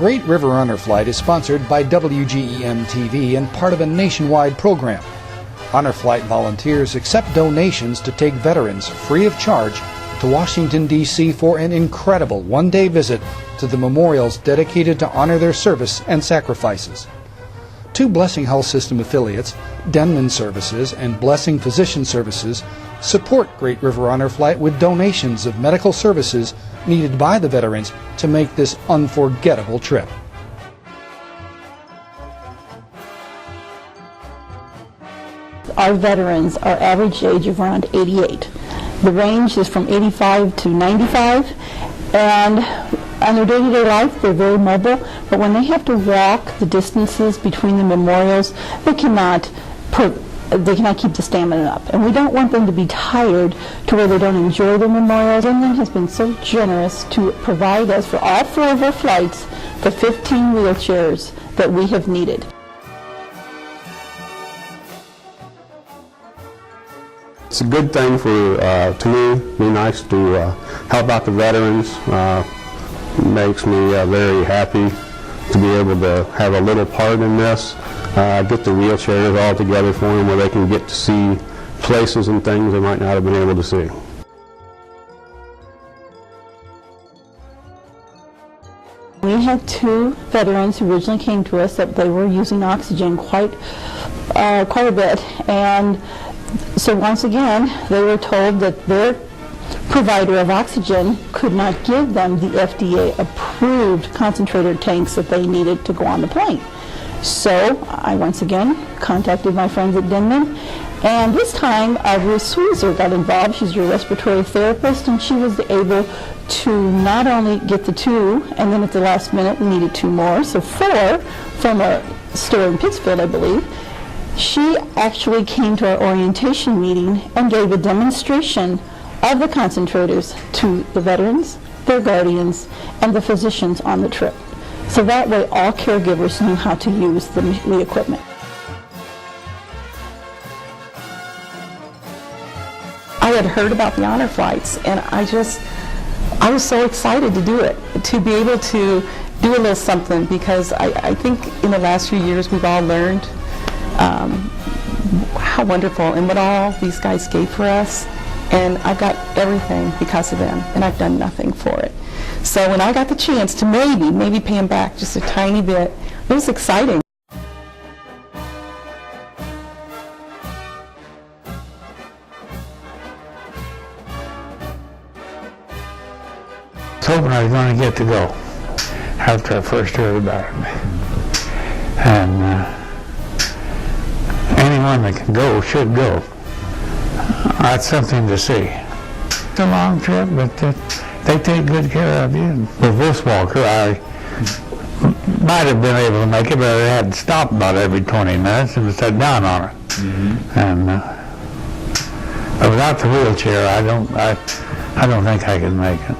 Great River Honor Flight is sponsored by WGEM-TV and part of a nationwide program. Honor Flight volunteers accept donations to take veterans free of charge to Washington, D.C. for an incredible one-day visit to the memorials dedicated to honor their service and sacrifices. Two Blessing Health System affiliates, Denman Services and Blessing Physician Services, support Great River Honor Flight with donations of medical services needed by the veterans to make this unforgettable trip. Our veterans are average age of around 88. The range is from 85 to 95, and on their day-to-day life they're very mobile, but when they have to walk the distances between the memorials, they cannot keep the stamina up, and we don't want them to be tired to where they don't enjoy the memorials. Denman has been so generous to provide us for all 4 of our flights the 15 wheelchairs that we have needed. It's a good thing to me. Be nice to help out the veterans. Makes me very happy to be able to have a little part in this. Get the wheelchairs all together for them where they can get to see places and things they might not have been able to see. We had 2 veterans who originally came to us that they were using oxygen quite a bit, and so once again they were told that their provider of oxygen could not give them the FDA approved concentrator tanks that they needed to go on the plane. So I once again contacted my friends at Denman, and this time Ruth Sweezer got involved. She's your respiratory therapist, and she was able to not only get the 2, and then at the last minute we needed 2 more, so 4 from a store in Pittsfield, I believe. She actually came to our orientation meeting and gave a demonstration of the concentrators to the veterans, their guardians, and the physicians on the trip. So that way all caregivers knew how to use the equipment. I had heard about the honor flights, and I was so excited to do it, to be able to do a little something, because I think in the last few years we've all learned how wonderful and what all these guys gave for us, and I've got everything because of them, and I've done nothing for it. So when I got the chance to maybe pay them back just a tiny bit, it was exciting. I was hoping I was going to get to go after I first heard about it. And anyone that can go should go. That's something to see. It's a long trip, but they take good care of you. With this walker, I might have been able to make it, but I had to stop about every 20 minutes and sit down on it. Mm-hmm. And but without the wheelchair, I don't think I can make it.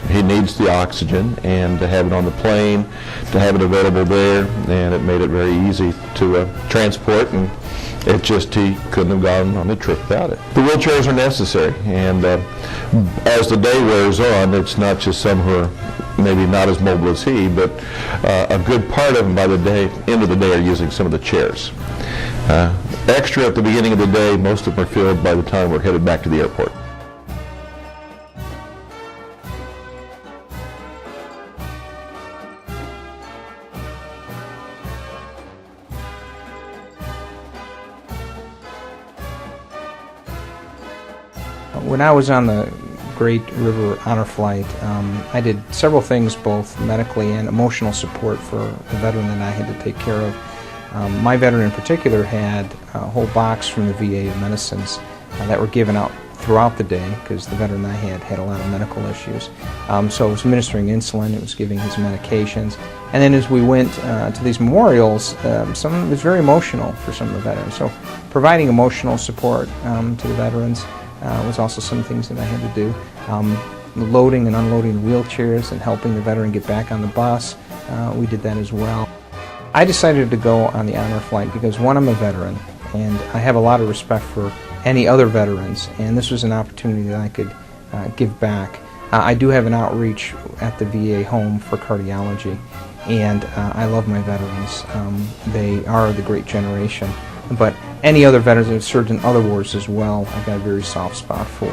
He needs the oxygen, and to have it on the plane, to have it available there, and it made it very easy to transport, and he couldn't have gone on the trip without it. The wheelchairs are necessary, and as the day wears on, it's not just some who are maybe not as mobile as he, but a good part of them by the end of the day are using some of the chairs. Extra at the beginning of the day, most of them are filled by the time we're headed back to the airport. When I was on the Great River Honor Flight, I did several things, both medically and emotional support for the veteran that I had to take care of. My veteran in particular had a whole box from the VA of medicines that were given out throughout the day, because the veteran I had a lot of medical issues. So it was administering insulin, it was giving his medications, and then as we went to these memorials, some of it was very emotional for some of the veterans. So providing emotional support to the veterans was also some things that I had to do. Loading and unloading wheelchairs and helping the veteran get back on the bus, we did that as well. I decided to go on the honor flight because, one, I'm a veteran, and I have a lot of respect for any other veterans, and this was an opportunity that I could give back. I do have an outreach at the VA home for cardiology, and I love my veterans. They are the great generation. But any other veterans that have served in other wars as well, I've got a very soft spot for.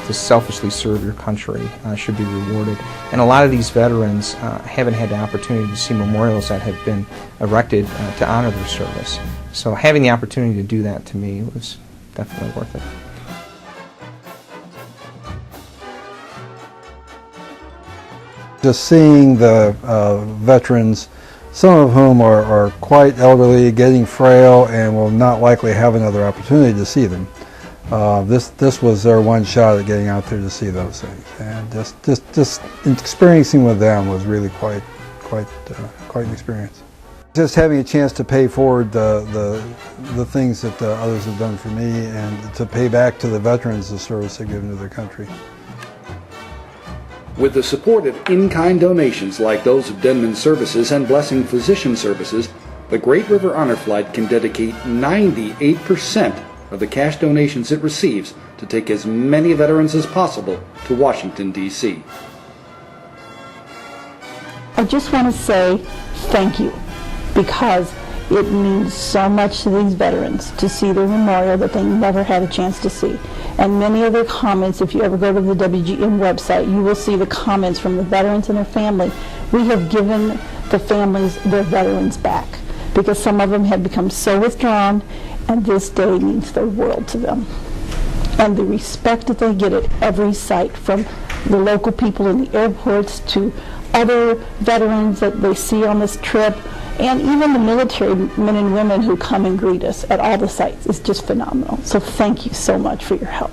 To selflessly serve your country should be rewarded. And a lot of these veterans haven't had the opportunity to see memorials that have been erected to honor their service. So having the opportunity to do that to me was definitely worth it. Just seeing the veterans, some of whom are quite elderly, getting frail, and will not likely have another opportunity to see them. This was their one shot at getting out there to see those things, and just experiencing with them was really quite an experience. Just having a chance to pay forward the things that others have done for me, and to pay back to the veterans the service they've given to their country. With the support of in-kind donations like those of Denman Services and Blessing Physician Services, the Great River Honor Flight can dedicate 98% of the cash donations it receives to take as many veterans as possible to Washington, D.C. I just want to say thank you, because it means so much to these veterans to see their memorial that they never had a chance to see. And many of their comments, if you ever go to the WGM website, you will see the comments from the veterans and their family. We have given the families their veterans back, because some of them had become so withdrawn, and this day means the world to them. And the respect that they get at every site, from the local people in the airports to other veterans that they see on this trip, and even the military men and women who come and greet us at all the sites, is just phenomenal. So thank you so much for your help.